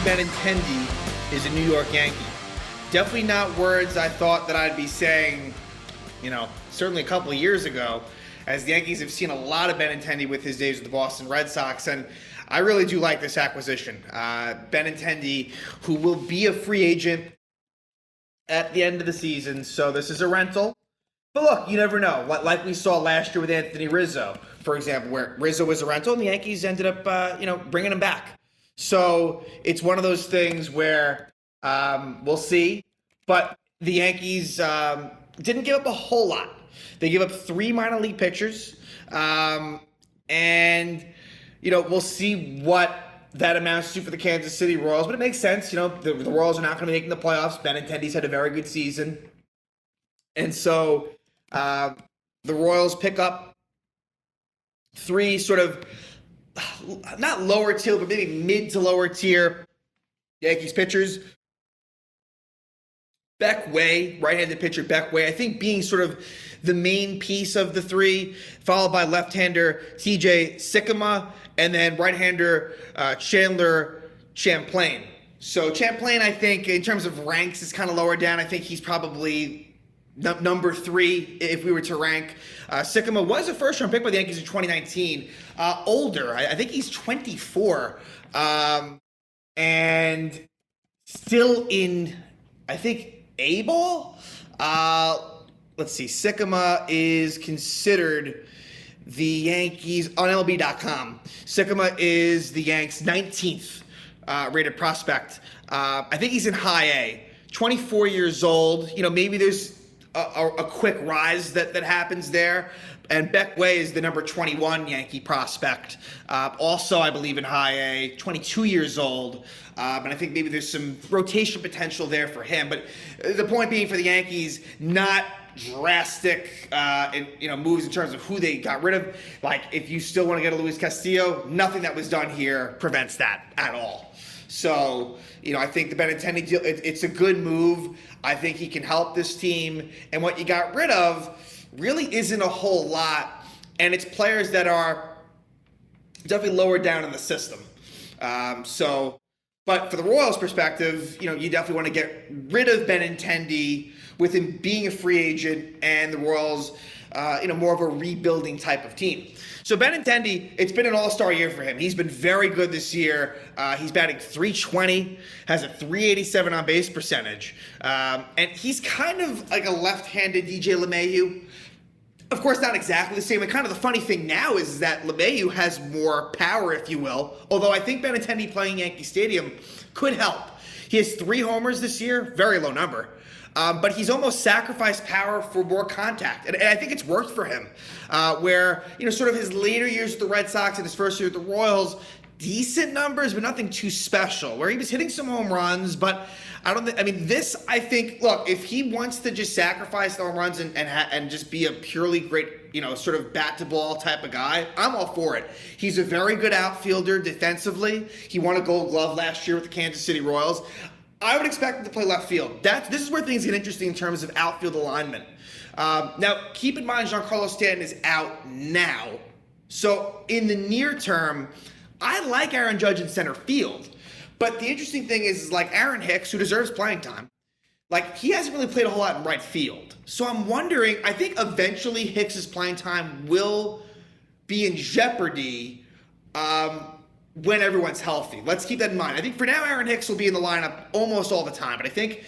Benintendi is a New York Yankee. Definitely not words I thought that I'd be saying, certainly a couple of years ago, as the Yankees have seen a lot of Benintendi with his days with the Boston Red Sox, and I really do like this acquisition. Benintendi, who will be a free agent at the end of the season, so this is a rental. But look, you never know. Like we saw last year with Anthony Rizzo, for example, where Rizzo was a rental and the Yankees ended up, bringing him back. So it's one of those things where we'll see. But the Yankees didn't give up a whole lot. They gave up 3 minor league pitchers. And we'll see what that amounts to for the Kansas City Royals. But it makes sense. The Royals are not going to be making the playoffs. Benintendi's had a very good season. And so the Royals pick up 3 sort of, not lower tier, but maybe mid to lower tier Yankees pitchers. Beck Way, right-handed pitcher Beck Way, I think being sort of the main piece of the 3, followed by left-hander TJ Sikkema, and then right-hander Chandler Champlain. So Champlain, I think, in terms of ranks, is kind of lower down. I think he's probably number 3 if we were to rank. Sikkema was a first-round pick by the Yankees in 2019. Older, I think he's 24, and still in, I think, A-ball. Let's see. Sikkema is considered the Yankees on MLB.com. Sikkema is the Yanks' 19th rated prospect. I think he's in high A. 24 years old. Maybe there's a quick rise that happens there. And Beck Way is the number 21 Yankee prospect. Also, I believe, in high A, 22 years old. And I think maybe there's some rotation potential there for him. But the point being for the Yankees, not drastic moves in terms of who they got rid of. Like, if you still want to get a Luis Castillo, nothing that was done here prevents that at all. So, I think the Benintendi deal, it's a good move. I think he can help this team. And what you got rid of really isn't a whole lot. And it's players that are definitely lower down in the system. But for the Royals' perspective, you definitely want to get rid of Benintendi with him being a free agent and the Royals, more of a rebuilding type of team. So Benintendi, it's been an all-star year for him. He's been very good this year. He's batting .320, has a .387 on-base percentage. And he's kind of like a left-handed DJ LeMahieu. Of course, not exactly the same. And kind of the funny thing now is that LeMahieu has more power, if you will. Although I think Benintendi playing Yankee Stadium could help. He has 3 homers this year, very low number. But he's almost sacrificed power for more contact. And I think it's worked for him. Where, sort of his later years with the Red Sox and his first year with the Royals, decent numbers, but nothing too special. Where he was hitting some home runs, but I think, look, if he wants to just sacrifice the home runs and just be a purely great, sort of bat-to-ball type of guy, I'm all for it. He's a very good outfielder defensively. He won a Gold Glove last year with the Kansas City Royals. I would expect him to play left field. This is where things get interesting in terms of outfield alignment. Now, keep in mind, Giancarlo Stanton is out now. So, in the near term, I like Aaron Judge in center field. But the interesting thing is like Aaron Hicks, who deserves playing time, he hasn't really played a whole lot in right field. So I'm wondering, I think eventually Hicks's playing time will be in jeopardy when everyone's healthy. Let's keep that in mind. I think for now, Aaron Hicks will be in the lineup almost all the time. But I think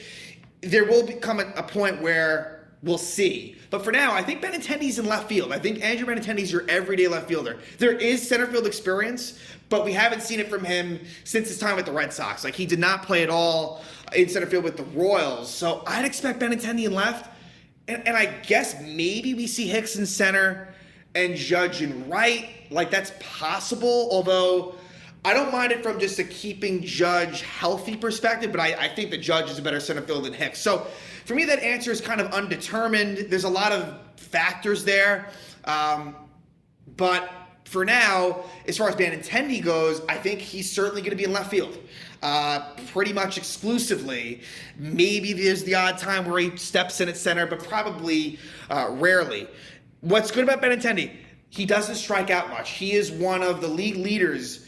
there will become a point where we'll see. But for now, I think Benintendi's in left field. I think Andrew Benintendi's your everyday left fielder. There is center field experience, but we haven't seen it from him since his time with the Red Sox. He did not play at all in center field with the Royals. So I'd expect Benintendi in left. And I guess maybe we see Hicks in center and Judge in right. That's possible, although I don't mind it from just a keeping Judge healthy perspective, but I think that Judge is a better center field than Hicks. So for me, that answer is kind of undetermined. There's a lot of factors there. But for now, as far as Benintendi goes, I think he's certainly going to be in left field. Pretty much exclusively. Maybe there's the odd time where he steps in at center, but probably rarely. What's good about Benintendi? He doesn't strike out much. He is one of the league leaders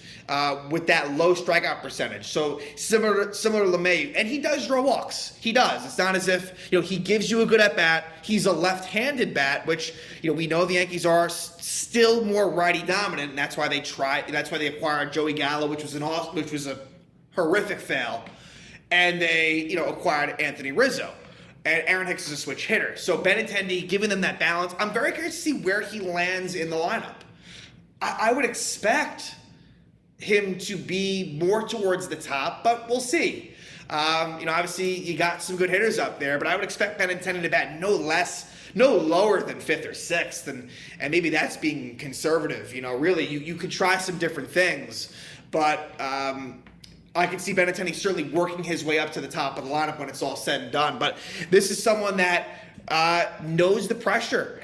with that low strikeout percentage. So similar to LeMahieu, and he does draw walks. He does. It's not as if he gives you a good at bat. He's a left-handed bat, which we know the Yankees are still more righty dominant, and that's why they tried. That's why they acquired Joey Gallo, which was a horrific fail, and they acquired Anthony Rizzo. And Aaron Hicks is a switch hitter. So Benintendi, giving them that balance, I'm very curious to see where he lands in the lineup. I would expect him to be more towards the top, but we'll see. Obviously you got some good hitters up there, but I would expect Benintendi to bat no lower than 5th or 6th, and maybe that's being conservative. Really, you could try some different things, but I could see Benintendi certainly working his way up to the top of the lineup when it's all said and done. But this is someone that knows the pressure,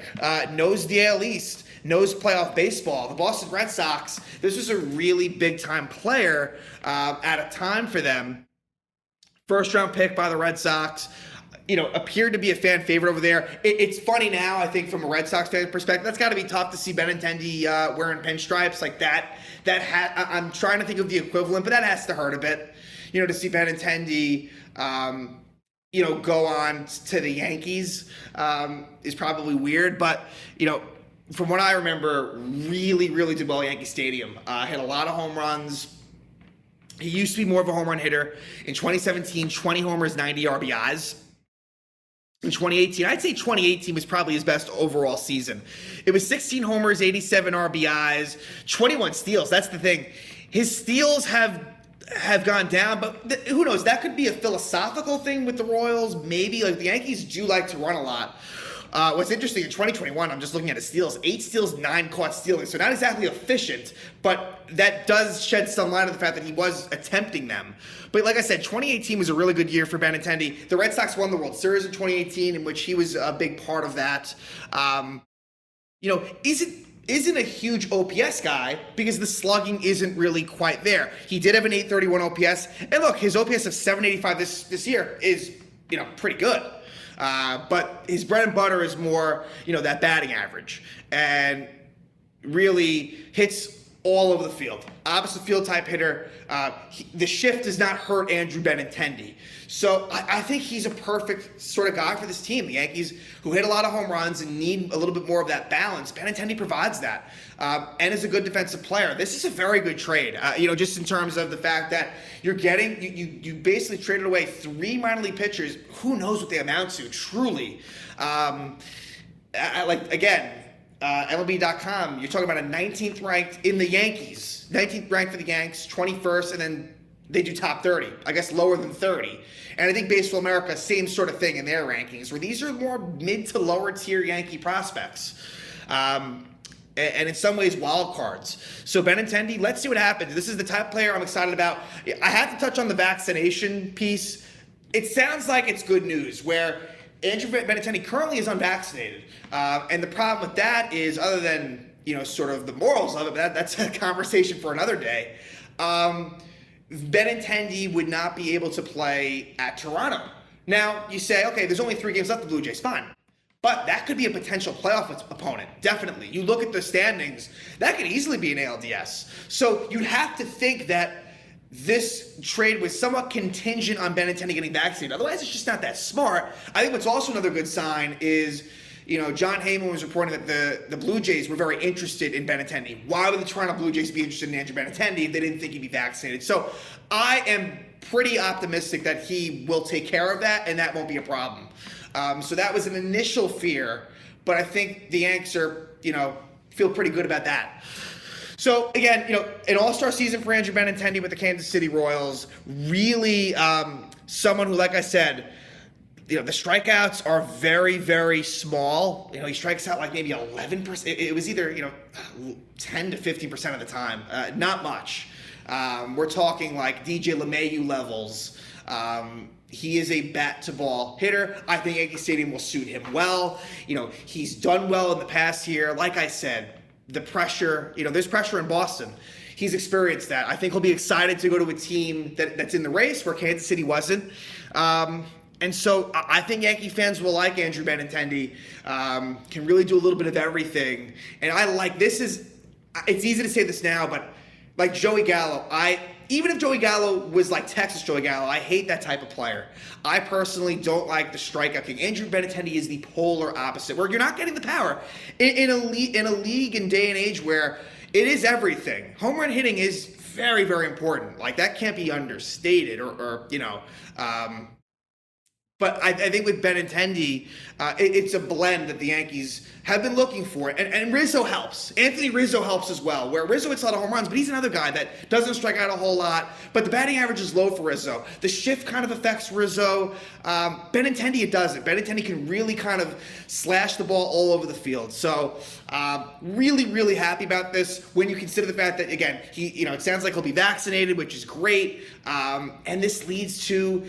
knows the AL East, knows playoff baseball. The Boston Red Sox, this was a really big-time player at a time for them. First-round pick by the Red Sox. Appeared to be a fan favorite over there. It's funny now, I think, from a Red Sox fan perspective. That's got to be tough to see Benintendi wearing pinstripes like that. I'm trying to think of the equivalent, but that has to hurt a bit. To see Benintendi, go on to the Yankees is probably weird. But, from what I remember, really, really did well at Yankee Stadium. Hit a lot of home runs. He used to be more of a home run hitter. In 2017, 20 homers, 90 RBIs. In 2018, I'd say 2018 was probably his best overall season. It was 16 homers, 87 RBIs, 21 steals. That's the thing. His steals have gone down, but who knows? That could be a philosophical thing with the Royals. Maybe the Yankees do like to run a lot. What's interesting in 2021, I'm just looking at his steals. 8 steals, 9 caught stealing. So not exactly efficient, but that does shed some light on the fact that he was attempting them. But like I said, 2018 was a really good year for Benintendi. The Red Sox won the World Series in 2018, in which he was a big part of that. Isn't a huge OPS guy because the slugging isn't really quite there. He did have an 831 OPS. And look, his OPS of 785 this year is, pretty good. But his bread and butter is more, that batting average, and really hits all over the field. Opposite field type hitter. The shift does not hurt Andrew Benintendi. So I think he's a perfect sort of guy for this team. The Yankees, who hit a lot of home runs and need a little bit more of that balance, Benintendi provides that, and is a good defensive player. This is a very good trade, just in terms of the fact that you're getting, you basically traded away 3 minor league pitchers. Who knows what they amount to, truly. MLB.com, you're talking about a 19th ranked in the Yankees, 19th ranked for the Yanks, 21st, and then they do top 30, I guess lower than 30. And I think Baseball America, same sort of thing in their rankings, where these are more mid to lower tier Yankee prospects. And in some ways, wild cards. So Benintendi, let's see what happens. This is the type of player I'm excited about. I have to touch on the vaccination piece. It sounds like it's good news, where Andrew Benintendi currently is unvaccinated. And the problem with that is, other than, sort of the morals of it, but that's a conversation for another day, Benintendi would not be able to play at Toronto. Now, you say, okay, there's only 3 games left, the Blue Jays, fine. But that could be a potential playoff opponent, definitely. You look at the standings, that could easily be an ALDS. So you'd have to think that this trade was somewhat contingent on Benintendi getting vaccinated. Otherwise, it's just not that smart. I think what's also another good sign is, John Heyman was reporting that the Blue Jays were very interested in Benintendi. Why would the Toronto Blue Jays be interested in Andrew Benintendi if they didn't think he'd be vaccinated? So I am pretty optimistic that he will take care of that, and that won't be a problem. So that was an initial fear, but I think the Yanks are, feel pretty good about that. So again, an all-star season for Andrew Benintendi with the Kansas City Royals. Really, someone who, like I said, the strikeouts are very, very small. He strikes out like maybe 11%. It was either 10 to 15% of the time. Not much. We're talking like DJ LeMahieu levels. He is a bat-to-ball hitter. I think Yankee Stadium will suit him well. He's done well in the past year. Like I said, the pressure, there's pressure in Boston. He's experienced that. I think he'll be excited to go to a team that's in the race where Kansas City wasn't. And so I think Yankee fans will like Andrew Benintendi. Can really do a little bit of everything. And I like, it's easy to say this now, but like Joey Gallo, even if Joey Gallo was like Texas Joey Gallo, I hate that type of player. I personally don't like the strikeout king. Andrew Benintendi is the polar opposite, where you're not getting the power in a league and day and age where it is everything. Home run hitting is very, very important. Like, that can't be understated, or but I think with Benintendi, it's a blend that the Yankees have been looking for. And Rizzo helps. Anthony Rizzo helps as well, where Rizzo hits a lot of home runs, but he's another guy that doesn't strike out a whole lot. But the batting average is low for Rizzo. The shift kind of affects Rizzo. Benintendi, it doesn't. Benintendi can really kind of slash the ball all over the field. So really, really happy about this when you consider the fact that, again, it sounds like he'll be vaccinated, which is great. And this leads to...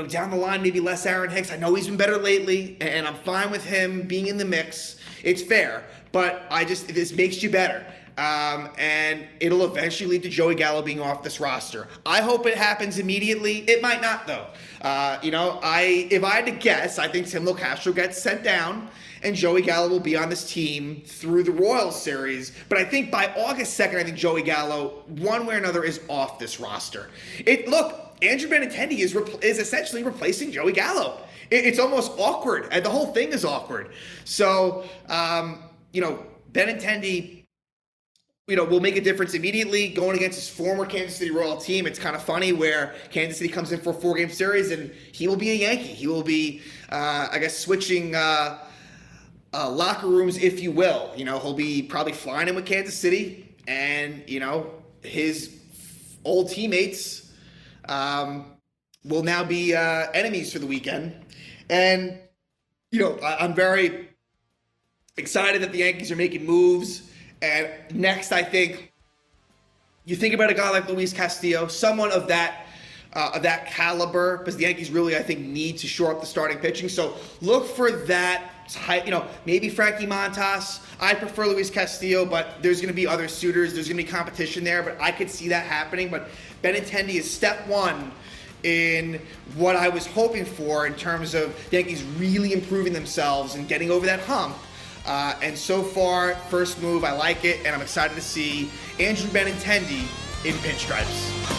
down the line, maybe less Aaron Hicks. I know he's been better lately, and I'm fine with him being in the mix. It's fair, but this makes you better. And it'll eventually lead to Joey Gallo being off this roster. I hope it happens immediately. It might not, though. If I had to guess, I think Tim Locastro gets sent down, and Joey Gallo will be on this team through the Royals series. But I think by August 2nd, I think Joey Gallo, one way or another, is off this roster. Andrew Benintendi is essentially replacing Joey Gallo. It's almost awkward, and the whole thing is awkward. So, Benintendi, will make a difference immediately going against his former Kansas City Royal team. It's kind of funny where Kansas City comes in for a 4-game series, and he will be a Yankee. He will be, switching locker rooms, if you will. He'll be probably flying in with Kansas City, and, his old teammates will now be enemies for the weekend. And, I'm very excited that the Yankees are making moves. And next, I think, you think about a guy like Luis Castillo, someone of that caliber, because the Yankees really, I think, need to shore up the starting pitching. So look for that type, maybe Frankie Montas. I prefer Luis Castillo, but there's going to be other suitors. There's going to be competition there, but I could see that happening. But Benintendi is step one in what I was hoping for in terms of the Yankees really improving themselves and getting over that hump. And so far, first move, I like it, and I'm excited to see Andrew Benintendi in pinstripes.